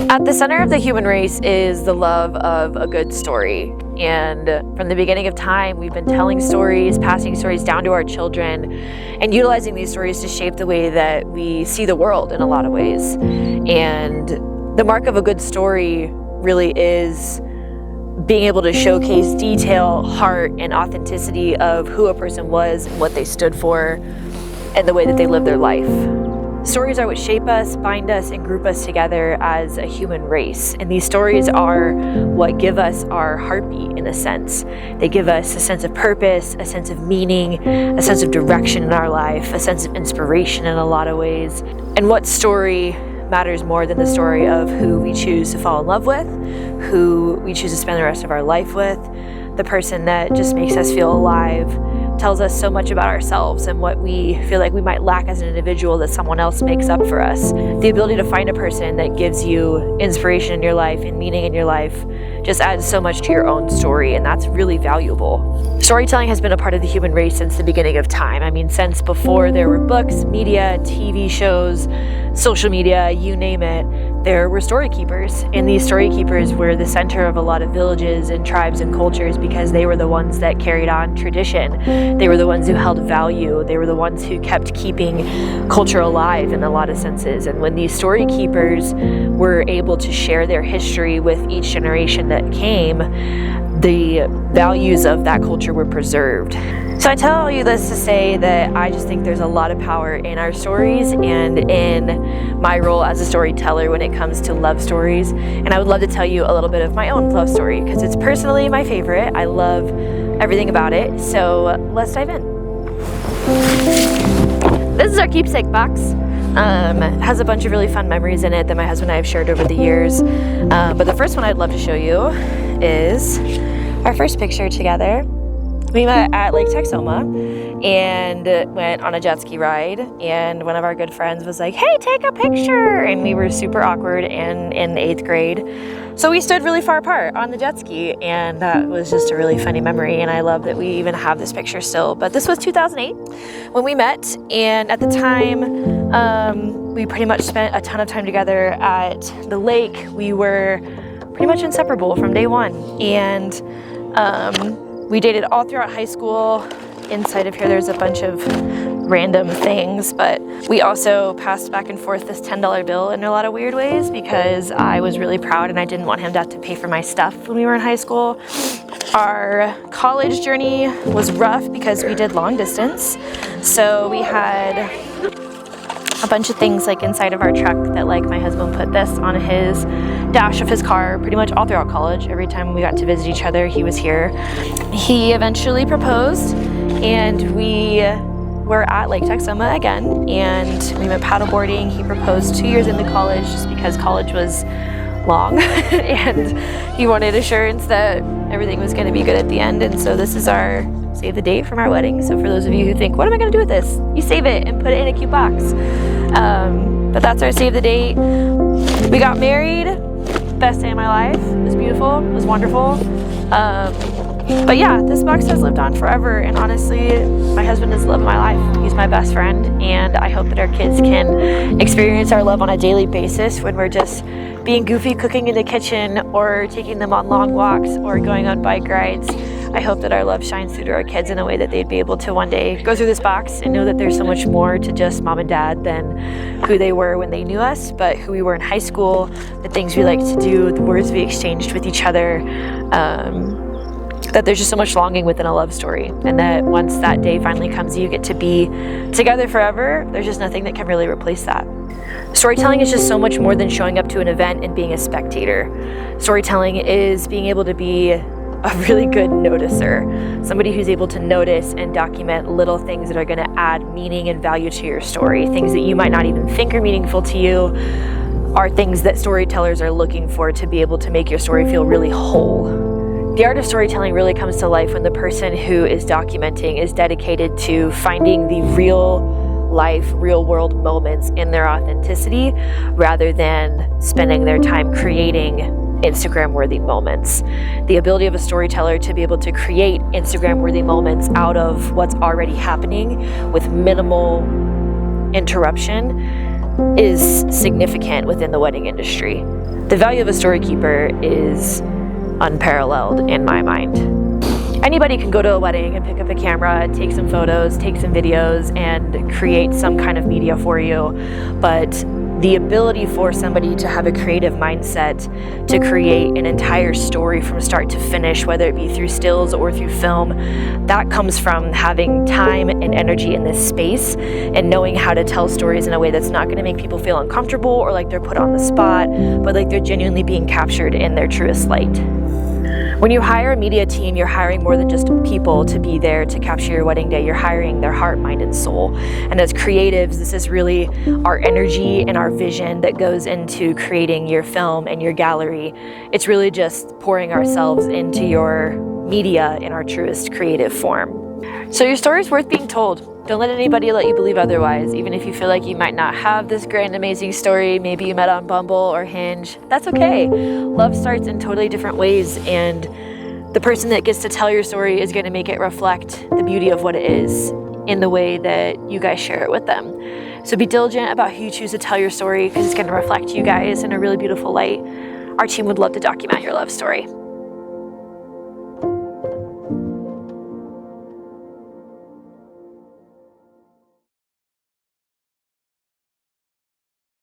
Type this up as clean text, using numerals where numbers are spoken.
At the center of the human race is the love of a good story. And from the beginning of time, we've been telling stories, passing stories down to our children, and utilizing these stories to shape the way that we see the world in a lot of ways. And the mark of a good story really is being able to showcase detail, heart, and authenticity of who a person was, what they stood for, and the way that they lived their life. Stories are what shape us, bind us, and group us together as a human race. And these stories are what give us our heartbeat, in a sense. They give us a sense of purpose, a sense of meaning, a sense of direction in our life, a sense of inspiration in a lot of ways. And what story matters more than the story of who we choose to fall in love with, who we choose to spend the rest of our life with, the person that just makes us feel alive, tells us so much about ourselves and what we feel like we might lack as an individual that someone else makes up for us. The ability to find a person that gives you inspiration in your life and meaning in your life just adds so much to your own story, and that's really valuable. Storytelling has been a part of the human race since the beginning of time. I mean, since before there were books, media, TV shows, social media, you name it, there were story keepers. And these story keepers were the center of a lot of villages and tribes and cultures because they were the ones that carried on tradition. They were the ones who held value. They were the ones who kept keeping culture alive in a lot of senses. And when these story keepers were able to share their history with each generation that came, the values of that culture were preserved. So I tell you this to say that I just think there's a lot of power in our stories and in my role as a storyteller when it comes to love stories. And I would love to tell you a little bit of my own love story because it's personally my favorite. I love everything about it. So let's dive in. This is our keepsake box. It has a bunch of really fun memories in it that my husband and I have shared over the years. But the first one I'd love to show you is our first picture together. We met at Lake Texoma and went on a jet ski ride, and one of our good friends was like, "Hey, take a picture!" And we were super awkward and in 8th grade. So we stood really far apart on the jet ski, and that was just a really funny memory, and I love that we even have this picture still. But this was 2008 when we met, and at the time, we pretty much spent a ton of time together at the lake. We were pretty much inseparable from day one, and we dated all throughout high school. Inside of here, there's a bunch of random things, but we also passed back and forth this $10 bill in a lot of weird ways because I was really proud and I didn't want him to have to pay for my stuff when we were in high school. Our college journey was rough because we did long distance. So we had a bunch of things like inside of our truck that like my husband put this on his dash of his car pretty much all throughout college. Every time we got to visit each other, he was here. He eventually proposed and we were at Lake Texoma again and we went paddleboarding. He proposed 2 years into college just because college was long and he wanted assurance that everything was going to be good at the end. And so this is our save the date from our wedding. So for those of you who think, what am I going to do with this? You save it and put it in a cute box. But that's our save the date. We got married. Best day of my life. It was beautiful. It was wonderful. But yeah, this box has lived on forever. And honestly, my husband is the love of my life. He's my best friend. And I hope that our kids can experience our love on a daily basis when we're just being goofy, cooking in the kitchen, or taking them on long walks, or going on bike rides. I hope that our love shines through to our kids in a way that they'd be able to one day go through this box and know that there's so much more to just mom and dad than who they were when they knew us, but who we were in high school, the things we liked to do, the words we exchanged with each other, that there's just so much longing within a love story. And that once that day finally comes, you get to be together forever, there's just nothing that can really replace that. Storytelling is just so much more than showing up to an event and being a spectator. Storytelling is being able to be a really good noticer, somebody who's able to notice and document little things that are going to add meaning and value to your story. Things that you might not even think are meaningful to you are things that storytellers are looking for to be able to make your story feel really whole. The art of storytelling really comes to life when the person who is documenting is dedicated to finding the real life, real world moments in their authenticity rather than spending their time creating Instagram-worthy moments. The ability of a storyteller to be able to create Instagram-worthy moments out of what's already happening with minimal interruption is significant within the wedding industry. The value of a story keeper is unparalleled in my mind. Anybody can go to a wedding and pick up a camera, take some photos, take some videos, and create some kind of media for you. But the ability for somebody to have a creative mindset to create an entire story from start to finish, whether it be through stills or through film, that comes from having time and energy in this space and knowing how to tell stories in a way that's not going to make people feel uncomfortable or like they're put on the spot, but like they're genuinely being captured in their truest light. When you hire a media team, you're hiring more than just people to be there to capture your wedding day. You're hiring their heart, mind, and soul. And as creatives, this is really our energy and our vision that goes into creating your film and your gallery. It's really just pouring ourselves into your media in our truest creative form. So your story is worth being told. Don't let anybody let you believe otherwise, even if you feel like you might not have this grand, amazing story. Maybe you met on Bumble or Hinge. That's okay. Love starts in totally different ways, and the person that gets to tell your story is going to make it reflect the beauty of what it is in the way that you guys share it with them. So be diligent about who you choose to tell your story, because it's going to reflect you guys in a really beautiful light. Our team would love to document your love story.